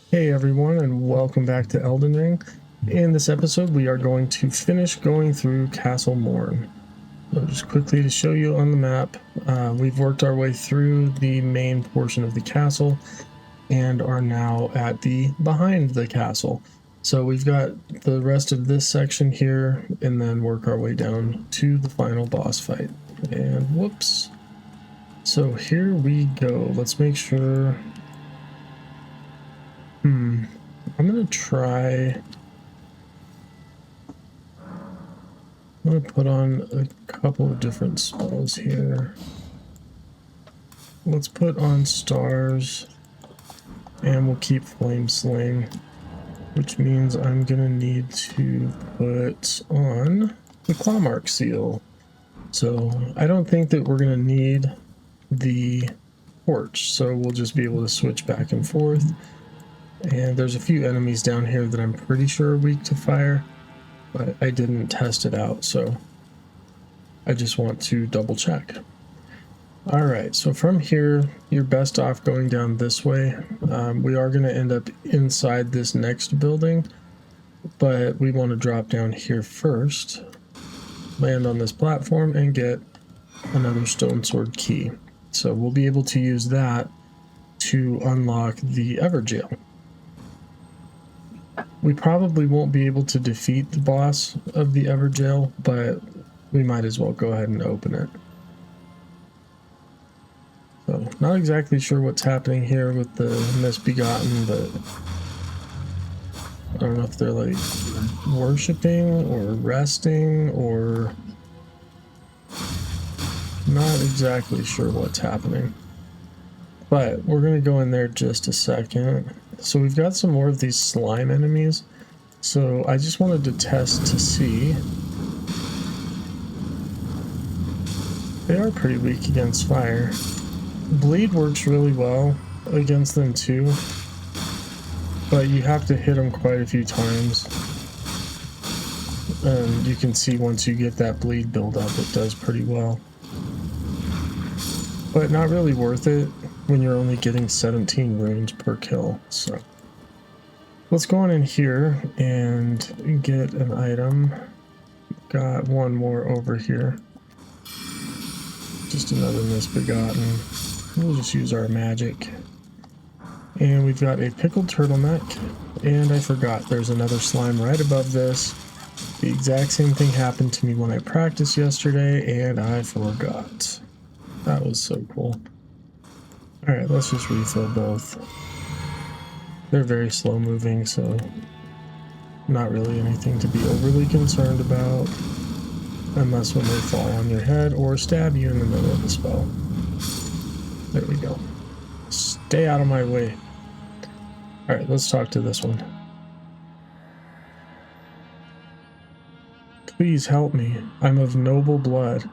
Hey everyone, and welcome back to Elden Ring. In this episode, we are going to finish going through Castle Morne. So just quickly to show you on the map, we've worked our way through the main portion of the castle and are now at the behind the castle. So we've got the rest of this section here and then work our way down to the final boss fight. And whoops. So here we go. Let's make sure... I'm gonna try... I'm going to put on a couple of different spells here. Let's put on stars, and we'll keep flame sling, which means I'm going to need to put on the claw mark seal. So I don't think that we're going to need the torch, so we'll just be able to switch back and forth. And there's a few enemies down here that I'm pretty sure are weak to fire, but I didn't test it out, so I just want to double check. All right, so from here, you're best off going down this way. We are going to end up inside this next building, but we want to drop down here first, land on this platform, and get another stone sword key. So we'll be able to use that to unlock the Everjail. We probably won't be able to defeat the boss of the Everjail, but we might as well go ahead and open it. So, not exactly sure what's happening here with the Misbegotten, but I don't know if they're like worshipping or resting or not exactly sure what's happening. But we're going to go in there just a second. So we've got some more of these slime enemies. So I just wanted to test to see. They are pretty weak against fire. Bleed works really well against them too, but you have to hit them quite a few times. And you can see once you get that bleed build up, it does pretty well. But not really worth it when you're only getting 17 runes per kill. So let's go on in here and get an item. Got one more over here. Just another Misbegotten. We'll just use our magic. And we've got a pickled turtleneck. And I forgot there's another slime right above this. The exact same thing happened to me when I practiced yesterday, and I forgot. That was so cool. Alright, let's just refill both. They're very slow moving, so not really anything to be overly concerned about. Unless when they fall on your head or stab you in the middle of the spell. There we go. Stay out of my way. Alright, let's talk to this one. Please help me. I'm of noble blood.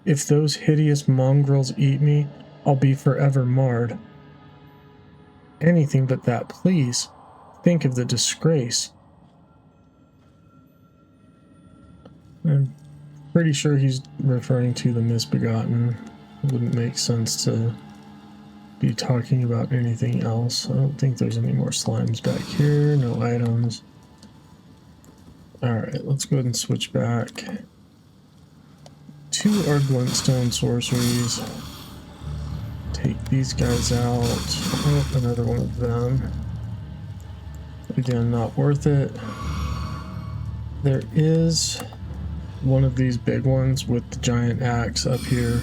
If those hideous mongrels eat me, I'll be forever marred. Anything but that, please. Think of the disgrace. I'm pretty sure he's referring to the Misbegotten. It wouldn't make sense to be talking about anything else. I don't think there's any more slimes back here. No items. Alright, let's go ahead and switch back to our glintstone sorceries. Take these guys out. Oh, another one of them. Again, not worth it. There is one of these big ones with the giant axe up here.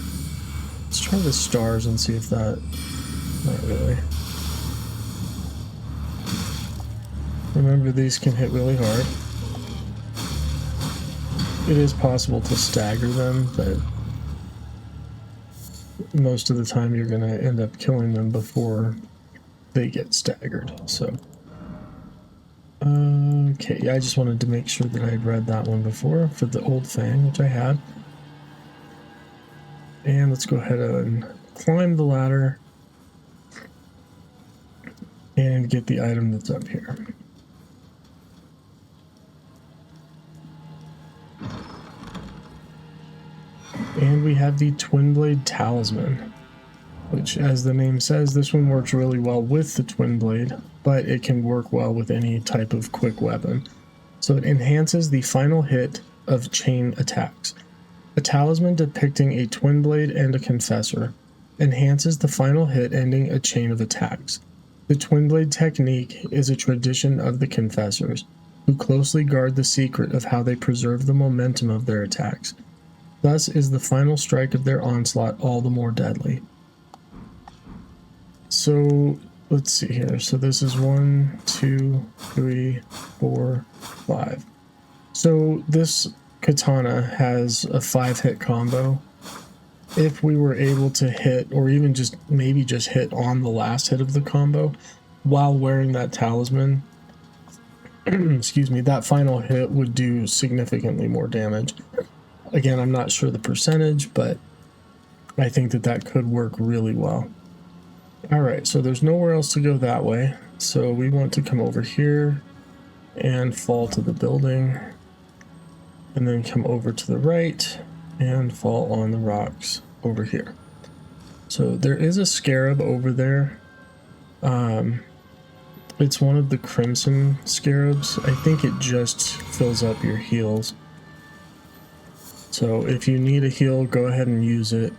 Let's try the stars and see if that... Not really. Remember, these can hit really hard. It is possible to stagger them, but most of the time you're going to end up killing them before they get staggered, so... Okay, yeah, I just wanted to make sure that I had read that one before for the old fang, which I had. And let's go ahead and climb the ladder and get the item that's up here. And we have the Twin Blade Talisman. which, as the name says, this one works really well with the twin blade, but it can work well with any type of quick weapon. So it enhances the final hit of chain attacks. A talisman depicting a twin blade and a confessor enhances the final hit ending a chain of attacks. The twin blade technique is a tradition of the confessors, who closely guard the secret of how they preserve the momentum of their attacks. Thus is the final strike of their onslaught all the more deadly. So let's see here. So this is 1, 2, 3, 4, 5. So this katana has a 5-hit combo. If we were able to hit, or even just maybe just hit on the last hit of the combo while wearing that talisman, excuse me, that final hit would do significantly more damage. Again, I'm not sure the percentage, but I think that that could work really well. Alright, so there's nowhere else to go that way, so we want to come over here and fall to the building, and then come over to the right and fall on the rocks over here. So there is a scarab over there. It's one of the crimson scarabs. I think it just fills up your heals. So if you need a heal, go ahead and use it.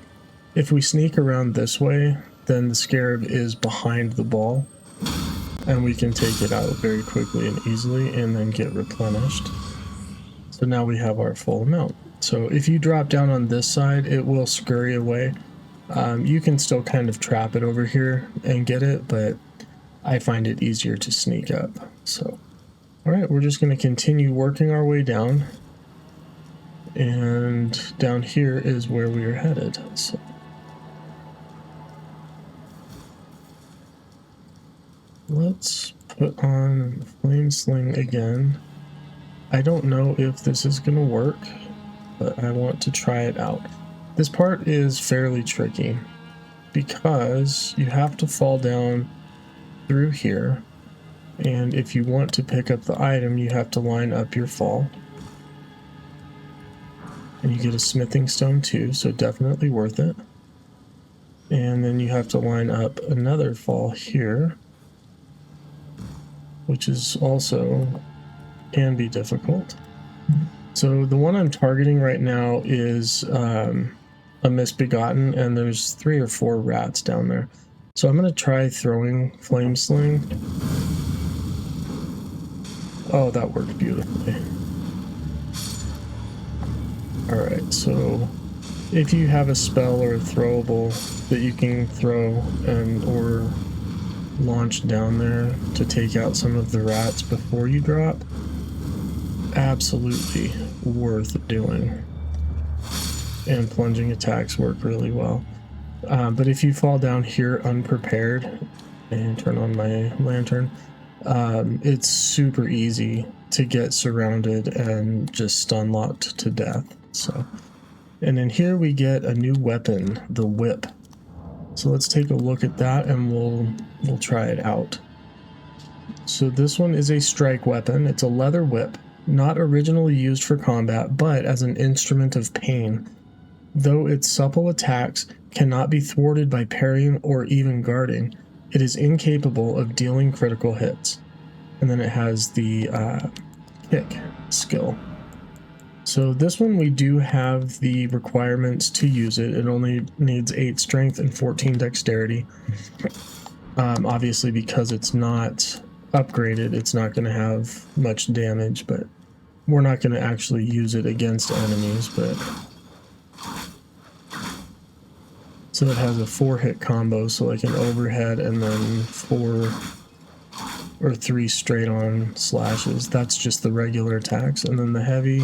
If we sneak around this way, then the scarab is behind the ball, and we can take it out very quickly and easily and then get replenished. So now we have our full amount. So if you drop down on this side, it will scurry away. You can still kind of trap it over here and get it, but I find it easier to sneak up. So, all right, we're just going to continue working our way down, and down here is where we are headed. So let's put on Flame Sling again. I don't know if this is going to work, but I want to try it out. This part is fairly tricky because you have to fall down through here, and if you want to pick up the item, you have to line up your fall. And you get a smithing stone too, so definitely worth it. And then you have to line up another fall here, which is also can be difficult. So the one I'm targeting right now is a misbegotten, and there's 3 or 4 rats down there. So I'm going to try throwing Flame Sling. Oh, that worked beautifully. Alright, so if you have a spell or a throwable that you can throw and or launch down there to take out some of the rats before you drop, absolutely worth doing. And plunging attacks work really well. But if you fall down here unprepared, and turn on my lantern, it's super easy to get surrounded and just stun locked to death. So, and then here we get a new weapon, the whip. So let's take a look at that, and we'll try it out. So this one is a strike weapon. It's a leather whip, not originally used for combat, but as an instrument of pain. Though its supple attacks cannot be thwarted by parrying or even guarding, it is incapable of dealing critical hits. And then it has the kick skill. So this one we do have the requirements to use it. It only needs 8 strength and 14 dexterity. Obviously, because it's not upgraded, it's not going to have much damage, but we're not going to actually use it against enemies. But so it has a 4-hit combo, so like an overhead and then 4 or 3 straight on slashes. That's just the regular attacks, and then the heavy,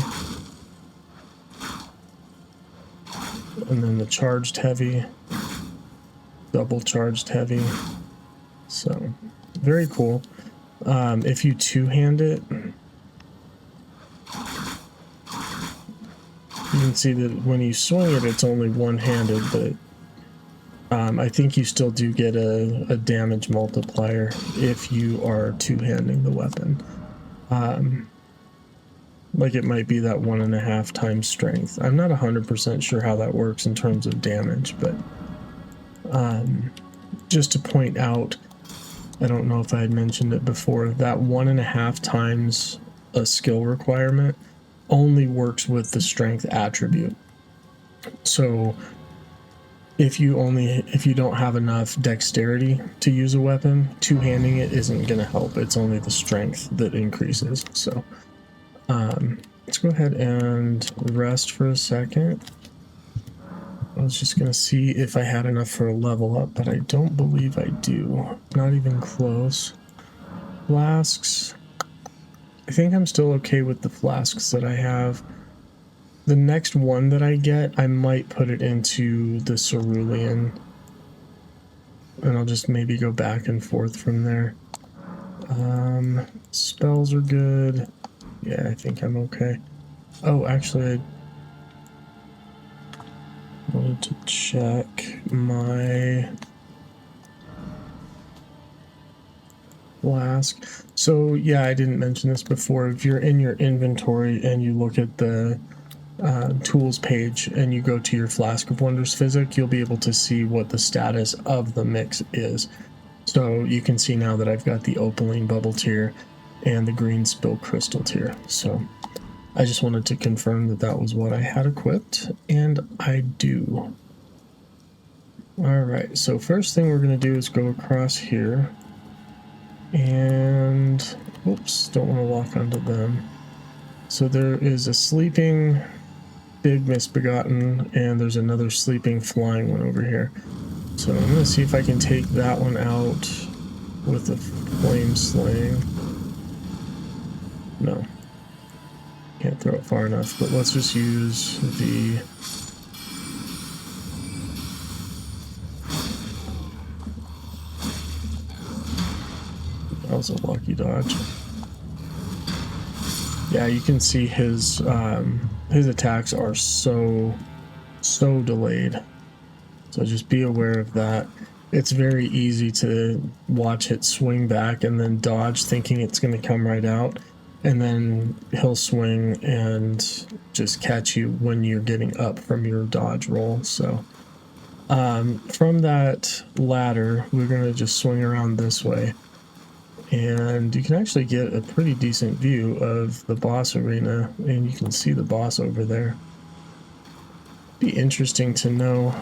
and then the charged heavy, double charged heavy. So very cool. If you two-hand it, you can see that when you swing it, it's only one-handed, but I think you still do get a damage multiplier if you are two-handing the weapon. Like it might be that 1.5 times strength. I'm not 100% sure how that works in terms of damage, but Just to point out, I don't know if I had mentioned it before, that 1.5 times a skill requirement only works with the strength attribute. So if you don't have enough dexterity to use a weapon, two-handing it isn't going to help. It's only the strength that increases. So let's go ahead and rest for a second. I was just going to see if I had enough for a level up, but I don't believe I do. Not even close. Flasks. I think I'm still okay with the flasks that I have. The next one that I get, I might put it into the cerulean. And I'll just maybe go back and forth from there. Spells are good. Yeah, I think I'm okay. Oh, actually, I wanted to check my flask. So yeah, I didn't mention this before. If you're in your inventory and you look at the tools page and you go to your Flask of Wonders Physic, you'll be able to see what the status of the mix is. So you can see now that I've got the opaline bubble tier and the green spill crystal tier. So I just wanted to confirm that that was what I had equipped, and I do. Alright, so first thing we're going to do is go across here, and oops, don't want to walk onto them. So there is a sleeping big misbegotten, and there's another sleeping flying one over here. So I'm going to see if I can take that one out with a flame sling. No. Can't throw it far enough, but let's just use the... That was a lucky dodge. Yeah, you can see his attacks are so delayed. So just be aware of that. It's very easy to watch it swing back and then dodge thinking it's going to come right out. And then he'll swing and just catch you when you're getting up from your dodge roll. So from that ladder, we're going to just swing around this way. And you can actually get a pretty decent view of the boss arena, and you can see the boss over there. Be interesting to know.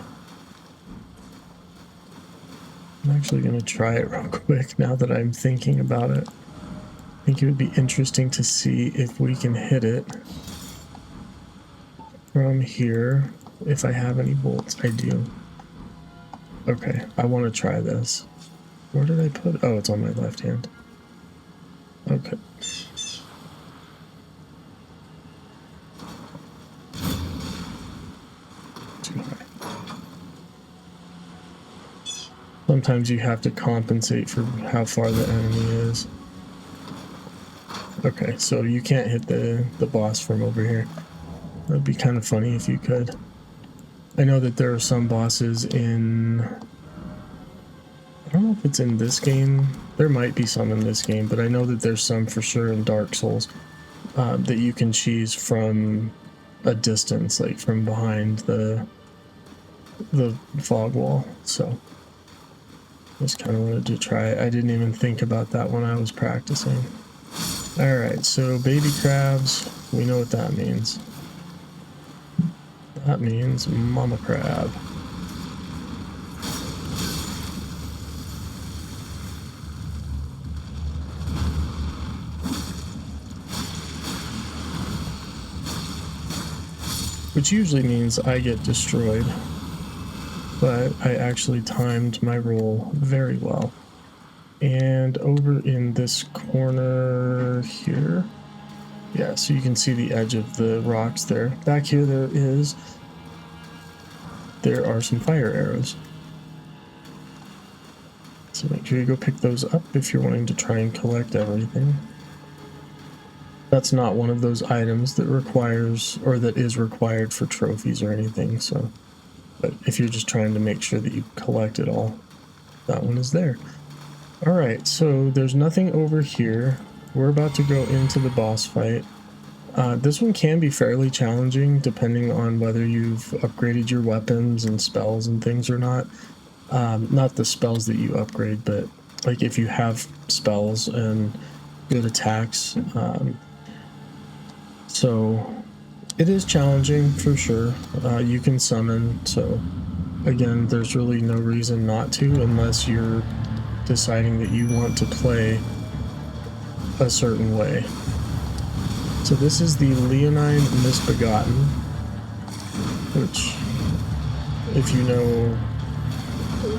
I'm actually going to try it real quick now that I'm thinking about it. I think it would be interesting to see if we can hit it from here. If I have any bolts, I do. Okay, I want to try this. Where did I put it? Oh, it's on my left hand. Okay. Too high. Sometimes you have to compensate for how far the enemy is. Okay, so you can't hit the boss from over here. That'd be kind of funny if you could. I know that there are some bosses in... I don't know if it's in this game. There might be some in this game, but I know that there's some for sure in Dark Souls that you can cheese from a distance, like from behind the fog wall. So just kind of wanted to try it. I didn't even think about that when I was practicing. Alright, so baby crabs, we know what that means. That means mama crab. Which usually means I get destroyed, but I actually timed my roll very well. And over in this corner here, yeah, so you can see the edge of the rocks there. Back here there are some fire arrows. So make sure you go pick those up if you're wanting to try and collect everything. That's not one of those items that requires, or that is required for trophies or anything, so. But if you're just trying to make sure that you collect it all, that one is there. Alright, so there's nothing over here. We're about to go into the boss fight. This one can be fairly challenging depending on whether you've upgraded your weapons and spells and things or not. Not the spells that you upgrade, but like if you have spells and good attacks. So it is challenging for sure. You can summon, so again, there's really no reason not to unless you're deciding that you want to play a certain way. So this is the Leonine Misbegotten, which, if you know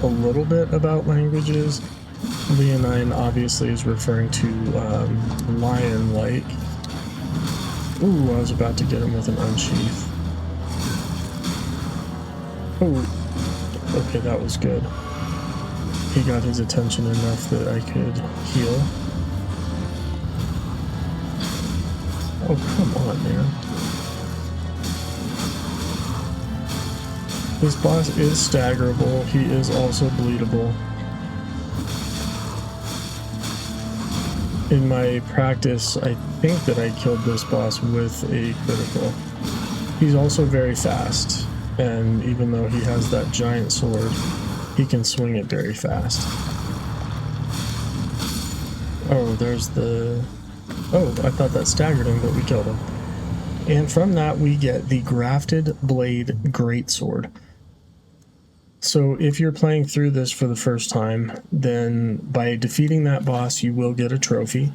a little bit about languages, Leonine obviously is referring to lion-like. Ooh, I was about to get him with an unsheath. Oh, okay, that was good. He got his attention enough that I could heal. Oh, come on, man. This boss is staggerable. He is also bleedable. In my practice, I think that I killed this boss with a critical. He's also very fast, and even though he has that giant sword, he can swing it very fast. Oh, there's the... Oh, I thought that staggered him, but we killed him. And from that, we get the Grafted Blade Greatsword. So if you're playing through this for the first time, then by defeating that boss, you will get a trophy.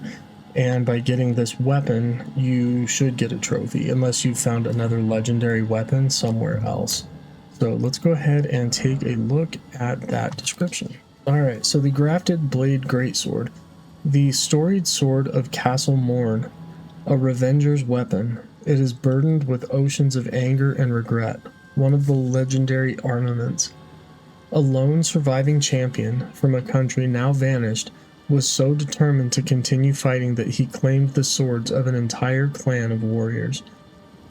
And by getting this weapon, you should get a trophy, unless you found another legendary weapon somewhere else. So let's go ahead and take a look at that description. Alright, so the Grafted Blade Greatsword. The storied sword of Castle Morne, a revenger's weapon. It is burdened with oceans of anger and regret, one of the legendary armaments. A lone surviving champion from a country now vanished was so determined to continue fighting that he claimed the swords of an entire clan of warriors.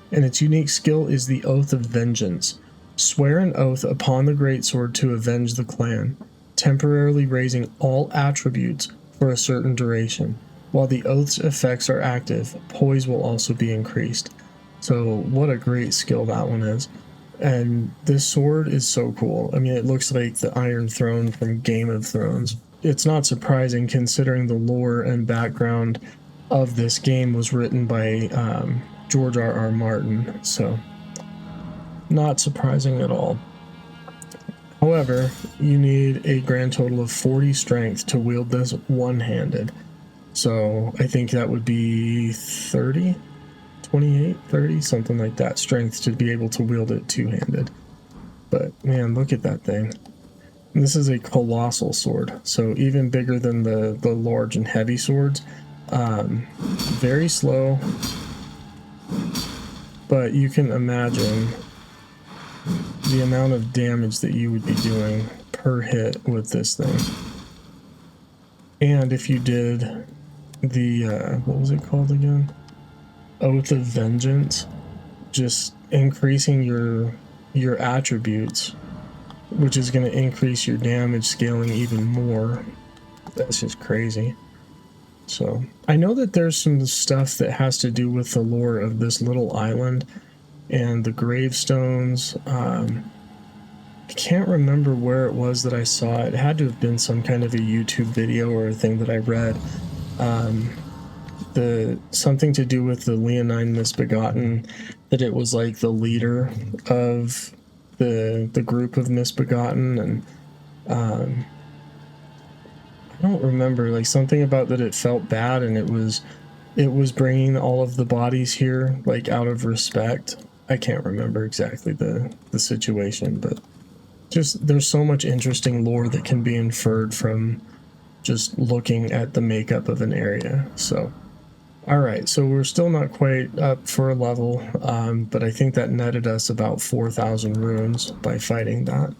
And its unique skill is the Oath of Vengeance. Swear an oath upon the greatsword to avenge the clan, temporarily raising all attributes for a certain duration. While the oath's effects are active, poise will also be increased. So what a great skill that one is. And this sword is so cool. I mean, it looks like the Iron Throne from Game of Thrones. It's not surprising considering the lore and background of this game was written by George R.R. Martin, so not surprising at all. However, you need a grand total of 40 strength to wield this one-handed. So I think that would be 30? 28, 30, something like that, strength to be able to wield it two-handed. But man, look at that thing. And this is a colossal sword, so even bigger than the large and heavy swords. Very slow, but you can imagine the amount of damage that you would be doing per hit with this thing. And if you did the, what was it called again? Oath of Vengeance, just increasing your attributes, which is going to increase your damage scaling even more. That's just crazy. So I know that there's some stuff that has to do with the lore of this little island and the gravestones. I can't remember where it was that I saw it. It had to have been some kind of a YouTube video or a thing that I read. Something to do with the Leonine Misbegotten, that it was like the leader of the group of Misbegotten, and I don't remember, like something about that it felt bad, and it was bringing all of the bodies here like out of respect. I can't remember exactly the situation, but just there's so much interesting lore that can be inferred from just looking at the makeup of an area. So alright, so we're still not quite up for a level, but I think that netted us about 4,000 runes by fighting that.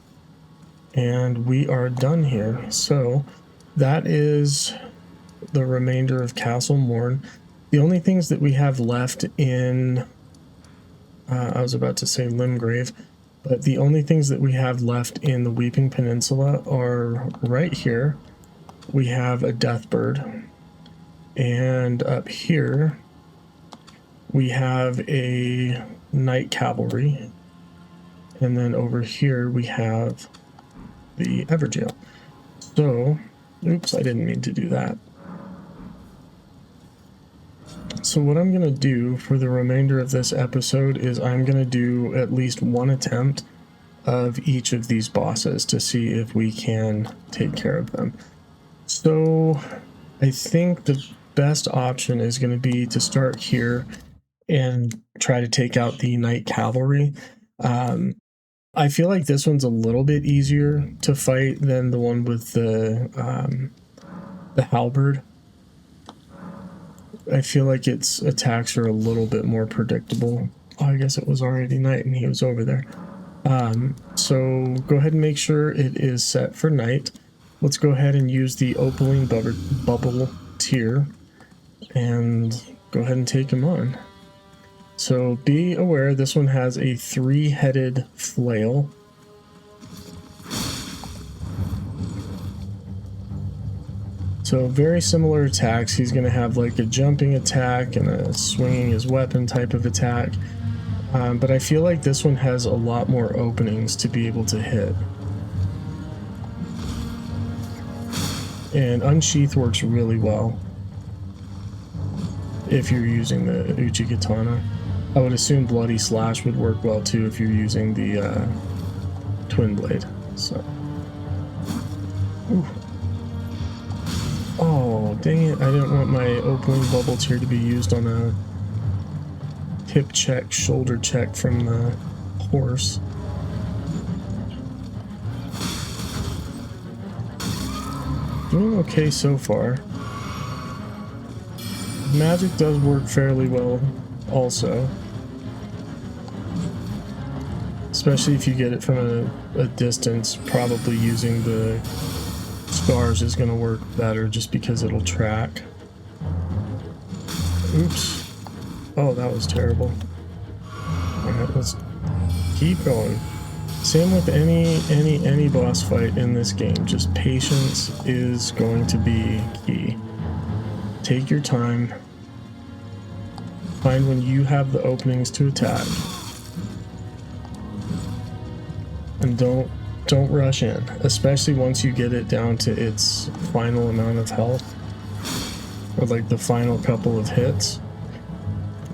And we are done here. So that is the remainder of Castle Morne. The only things that we have left in, I was about to say Limgrave, but the only things that we have left in the Weeping Peninsula are right here. We have a Deathbird. And up here, we have a Night Cavalry. And then over here, we have the Everjail. So, oops, I didn't mean to do that. So what I'm going to do for the remainder of this episode is I'm going to do at least one attempt of each of these bosses to see if we can take care of them. So I think the best option is going to be to start here and try to take out the Knight Cavalry. I feel like this one's a little bit easier to fight than the one with the halberd. I feel like its attacks are a little bit more predictable. Oh, I guess it was already night and he was over there. So go ahead and make sure it is set for night. Let's go ahead and use the opaline bubble tier and go ahead and take him on. So be aware this one has a 3-headed flail. So very similar attacks. He's going to have like a jumping attack and a swinging his weapon type of attack. But I feel like this one has a lot more openings to be able to hit. And Unsheath works really well if you're using the Uchi-Katana. I would assume Bloody Slash would work well too if you're using the Twin Blade. So, ooh. Oh, dang it. I didn't want my opening bubble tier to be used on a hip check, shoulder check from the horse. Doing okay so far. Magic does work fairly well also. Especially if you get it from a distance, probably using the scars is going to work better just because it'll track. Oops. Oh, that was terrible. Alright, let's keep going. Same with any boss fight in this game. Just patience is going to be key. Take your time. Find when you have the openings to attack. And don't rush in, especially once you get it down to its final amount of health, or like the final couple of hits.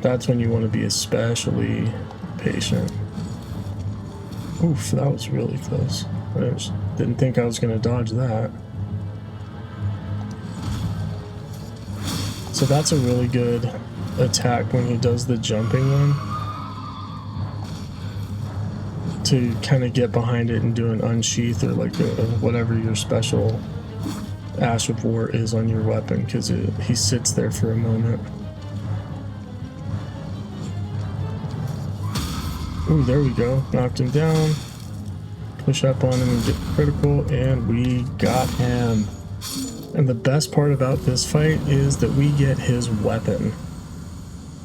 That's when you want to be especially patient. Oof, that was really close. I just didn't think I was going to dodge that. So that's a really good attack when he does the jumping one, to kind of get behind it and do an unsheath or like whatever your special Ash of War is on your weapon, because he sits there for a moment. Ooh, there we go. Knocked him down. Push up on him and get critical, and we got him. And the best part about this fight is that we get his weapon.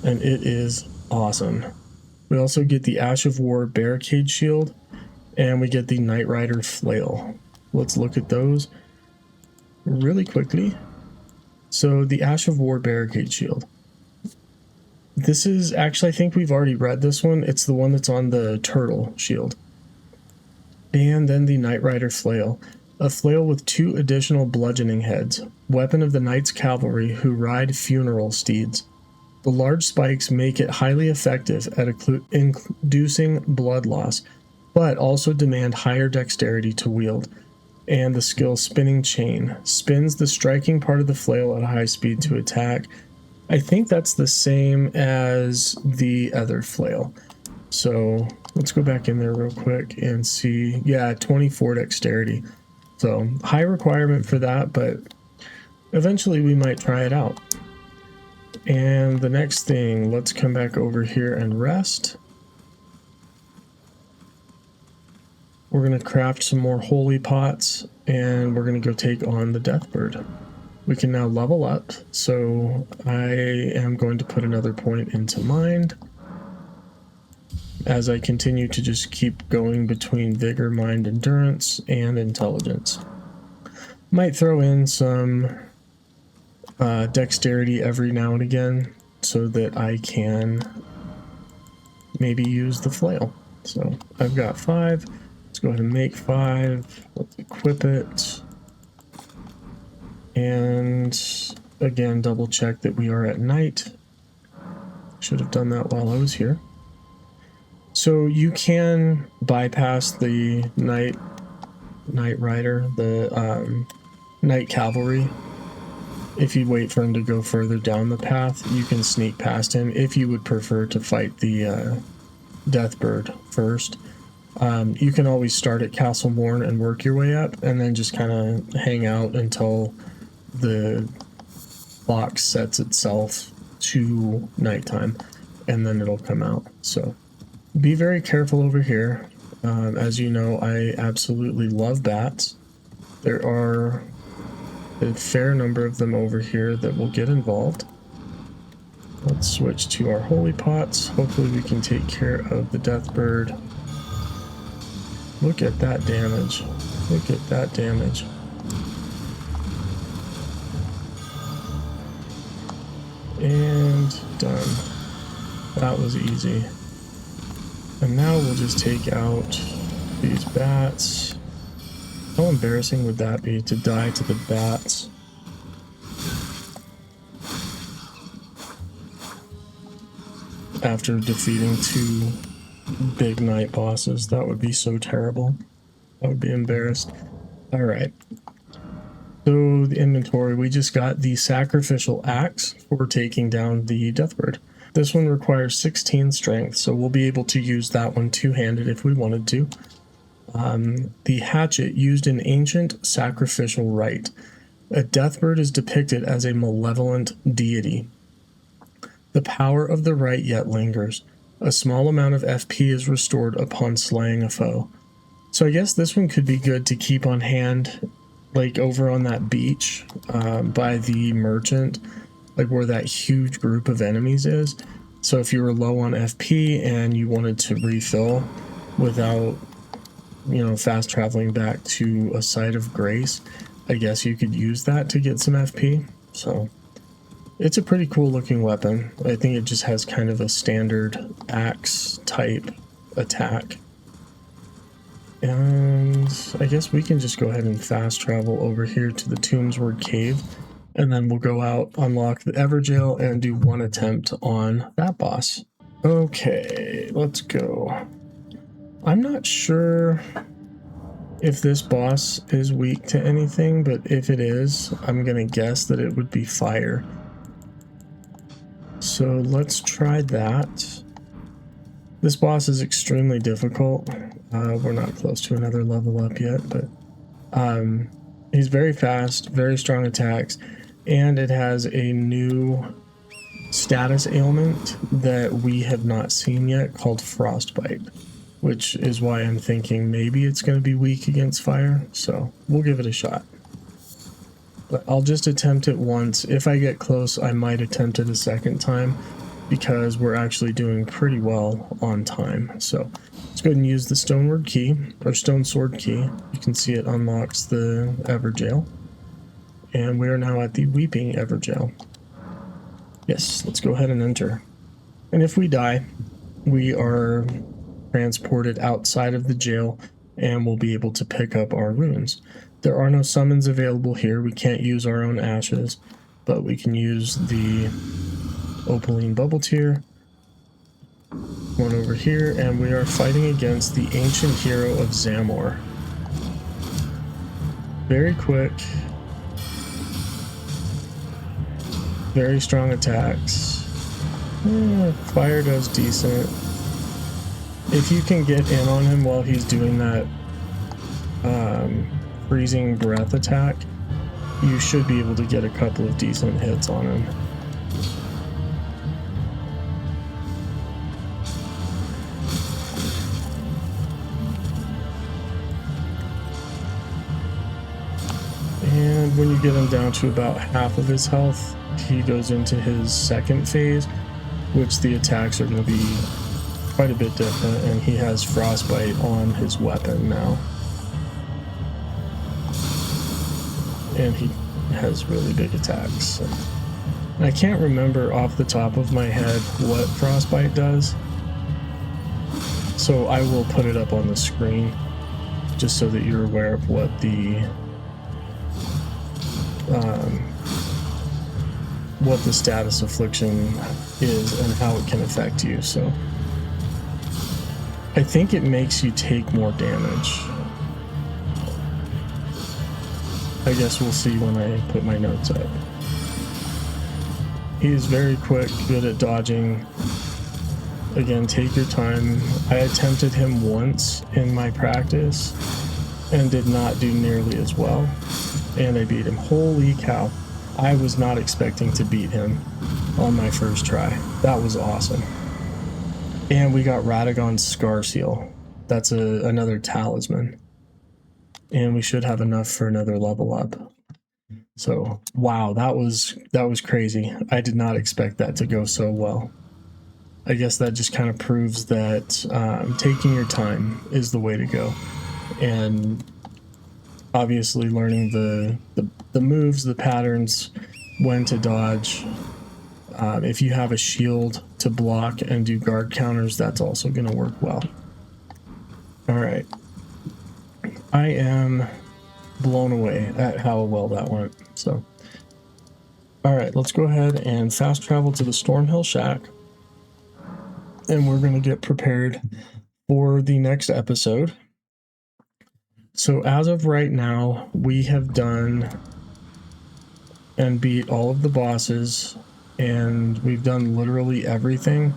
And it is awesome. We also get the Ash of War Barricade Shield, and we get the Knight Rider Flail. Let's look at those really quickly. So the Ash of War Barricade Shield. This is actually, I think we've already read this one. It's the one that's on the turtle shield. And then the Knight Rider Flail. A flail with 2 additional bludgeoning heads. Weapon of the Knight's Cavalry who ride funeral steeds. The large spikes make it highly effective at inducing blood loss, but also demand higher dexterity to wield. And the skill Spinning Chain spins the striking part of the flail at high speed to attack. I think that's the same as the other flail. So let's go back in there real quick and see. Yeah, 24 dexterity. So high requirement for that, but eventually we might try it out. And the next thing, let's come back over here and rest. We're going to craft some more holy pots, and we're going to go take on the Deathbird. We can now level up, so I am going to put another point into mind as I continue to just keep going between Vigor, Mind, Endurance, and Intelligence. Might throw in some Dexterity every now and again so that I can maybe use the flail. So I've got 5. Let's go ahead and make 5. Let's equip it. And again, double check that we are at night. Should have done that while I was here. So you can bypass the night rider, the night cavalry. If you wait for him to go further down the path, you can sneak past him if you would prefer to fight the Deathbird first. You can always start at Castle Morne and work your way up, and then just kind of hang out until the clock sets itself to nighttime, and then it'll come out. So be very careful over here. As you know, I absolutely love bats. There are a fair number of them over here that will get involved. Let's switch to our holy pots. Hopefully we can take care of the Deathbird. Look at that damage. Look at that damage. And done. That was easy. And now we'll just take out these bats. How embarrassing would that be to die to the bats? After defeating 2 big night bosses, that would be so terrible. I would be embarrassed. Alright. So the inventory, we just got the sacrificial axe for taking down the Deathbird. This one requires 16 strength, so we'll be able to use that one two-handed if we wanted to. The hatchet used in ancient sacrificial rite. A Deathbird is depicted as a malevolent deity. The power of the rite yet lingers. A small amount of FP is restored upon slaying a foe. So I guess this one could be good to keep on hand, like over on that beach by the merchant, like where that huge group of enemies is. So if you were low on FP and you wanted to refill without, you know, fast traveling back to a site of grace, I guess you could use that to get some FP. So it's a pretty cool looking weapon. I think it just has kind of a standard axe type attack. And I guess we can just go ahead and fast travel over here to the Tombsward Cave, and then we'll go out, unlock the Everjail, and do one attempt on that boss. Okay, let's go. I'm not sure if this boss is weak to anything, but if it is, I'm gonna guess that it would be fire. So let's try that. This boss is extremely difficult. We're not close to another level up yet, but he's very fast, very strong attacks, and it has a new status ailment that we have not seen yet called Frostbite, which is why I'm thinking maybe it's going to be weak against fire, so we'll give it a shot. But I'll just attempt it once. If I get close, I might attempt it a second time, because we're actually doing pretty well on time. So let's go ahead and use the Stone Sword Key. You can see it unlocks the Everjail. And we are now at the Weeping Everjail. Yes, let's go ahead and enter. And if we die, we are transported outside of the jail and we'll be able to pick up our runes. There are no summons available here. We can't use our own ashes, but we can use the Opaline Bubble Tier. One over here, and we are fighting against the ancient hero of Zamor. Very quick. Very strong attacks. Fire does decent. If you can get in on him while he's doing that freezing breath attack, you should be able to get a couple of decent hits on him. And when you get him down to about half of his health, he goes into his second phase, which the attacks are going to be quite a bit different, and he has Frostbite on his weapon now. And he has really big attacks. So. I can't remember off the top of my head what Frostbite does, so I will put it up on the screen. just so that you're aware of what the status affliction is and how it can affect you. So I think it makes you take more damage. I guess we'll see when I put my notes up. He is very quick, good at dodging. Again, take your time. I attempted him once in my practice and did not do nearly as well. And I beat him. Holy cow. I was not expecting to beat him on my first try. That was awesome. And we got Radagon's Scar Seal. That's another talisman. And we should have enough for another level up. So, wow, that was crazy. I did not expect that to go so well. I guess that just kind of proves that taking your time is the way to go. And obviously learning the moves, the patterns, when to dodge. If you have a shield to block and do guard counters, that's also going to work well. All right. I am blown away at how well that went. So, all right, let's go ahead and fast travel to the Stormhill Shack. And we're going to get prepared for the next episode. So as of right now, we have done and beat all of the bosses, and we've done literally everything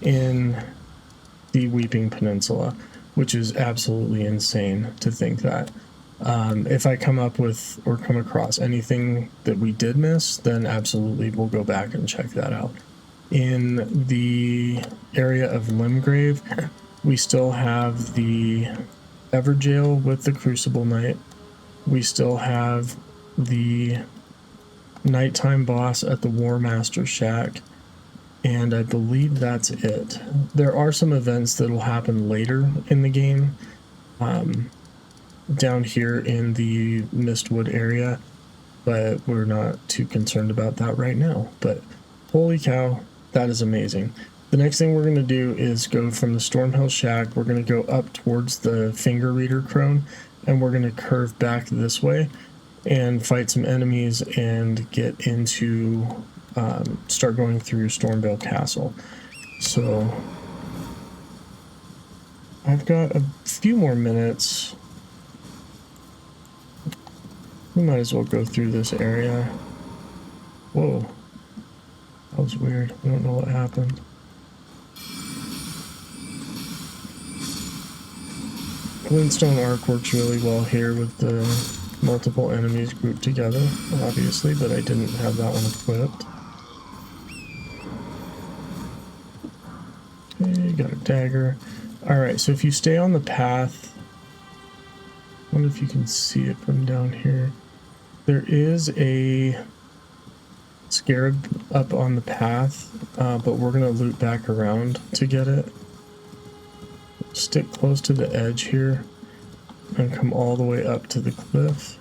in the Weeping Peninsula, which is absolutely insane to think that. If I come up with or come across anything that we did miss, then absolutely we'll go back and check that out. In the area of Limgrave, we still have the Everjail with the Crucible Knight. We still have the nighttime boss at the War Master Shack, and I believe that's it. There are some events that will happen later in the game, down here in the Mistwood area, but we're not too concerned about that right now. But holy cow, that is amazing. The next thing we're going to do is go from the Stormhill Shack. We're going to go up towards the Finger Reader Crone, and we're going to curve back this way and fight some enemies and get into, start going through Stormvale Castle. So I've got a few more minutes. We might as well go through this area. Whoa. That was weird. I don't know what happened. Glintstone Arc works really well here with the multiple enemies grouped together, obviously, but I didn't have that one equipped. Okay, got a dagger. Alright, so if you stay on the path, I wonder if you can see it from down here. There is a scarab up on the path, but we're going to loop back around to get it. Stick close to the edge here and come all the way up to the cliff.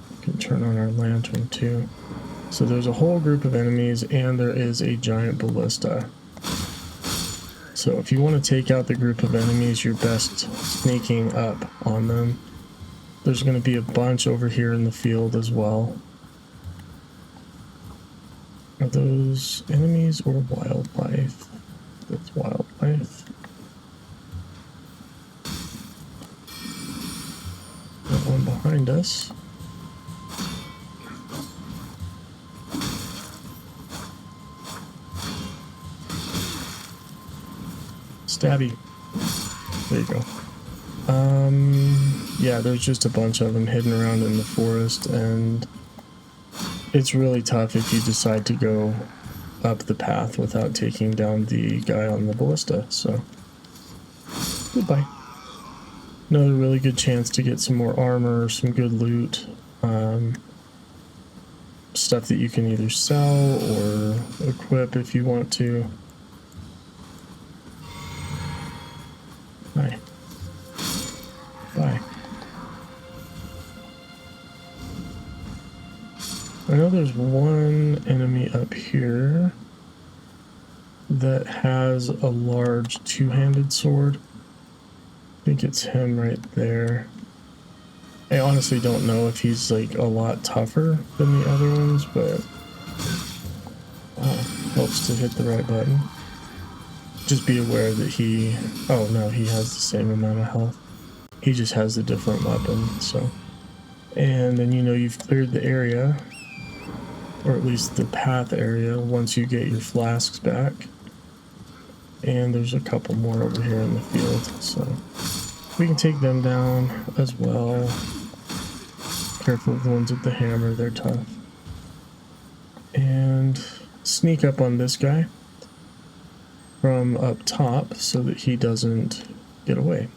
We can turn on our lantern too. So there's a whole group of enemies, and there is a giant ballista. So if you want to take out the group of enemies, you're best sneaking up on them. There's going to be a bunch over here in the field as well. Are those enemies or wildlife? That's wildlife. Got one behind us. Stabby. There you go. Yeah, there's just a bunch of them hidden around in the forest, and it's really tough if you decide to go up the path without taking down the guy on the ballista, so goodbye. Another really good chance to get some more armor, some good loot, stuff that you can either sell or equip if you want to. Bye. Bye. I know there's one enemy up here. that has a large two-handed sword. I think it's him right there. I honestly don't know if he's like a lot tougher than the other ones, but helps to hit the right button. Just be aware that he... Oh no, he has the same amount of health. He just has a different weapon, so... And then you know you've cleared the area, or at least the path area, once you get your flasks back. And there's a couple more over here in the field, so we can take them down as well. Careful of the ones with the hammer, they're tough. And sneak up on this guy from up top so that he doesn't get away.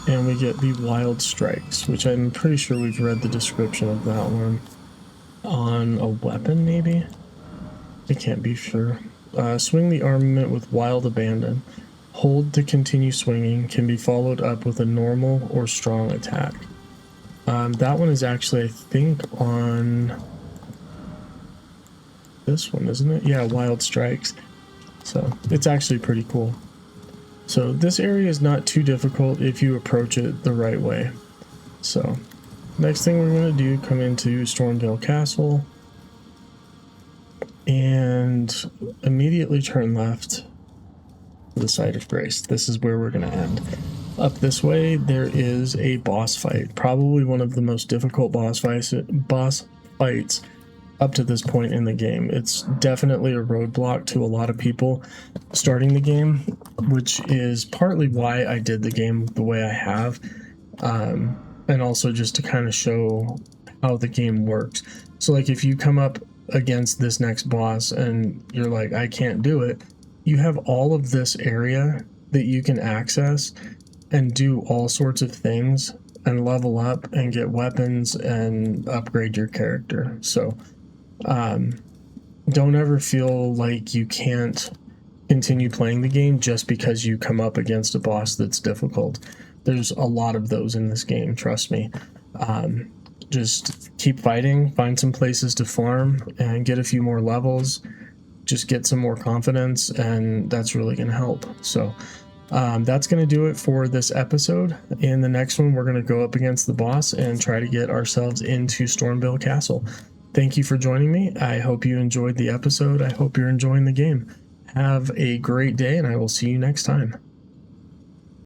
And we get the Wild Strikes, which I'm pretty sure we've read the description of that one on a weapon, maybe? I can't be sure. Swing the armament with Wild Abandon. Hold to continue swinging, can be followed up with a normal or strong attack. That one is actually, I think, on this one, isn't it? Yeah, Wild Strikes. So it's actually pretty cool. So this area is not too difficult if you approach it the right way. So next thing we're going to do, come into Stormvale Castle and immediately turn left to the Site of Grace. This is where we're going to end. Up this way there is a boss fight, probably one of the most difficult boss fights up to this point in the game. It's definitely a roadblock to a lot of people starting the game, which is partly why I did the game the way I have, and also just to kind of show how the game works. So like if you come up against this next boss and you're like, I can't do it, you have all of this area that you can access and do all sorts of things and level up and get weapons and upgrade your character. So don't ever feel like you can't continue playing the game just because you come up against a boss that's difficult. There's a lot of those in this game, trust me. Just keep fighting, find some places to farm and get a few more levels, just get some more confidence, and that's really going to help. So that's going to do it for this episode. In the next one, we're going to go up against the boss and try to get ourselves into Stormvale Castle. Thank you for joining me. I hope you enjoyed the episode. I hope you're enjoying the game. Have a great day, and I will see you next time.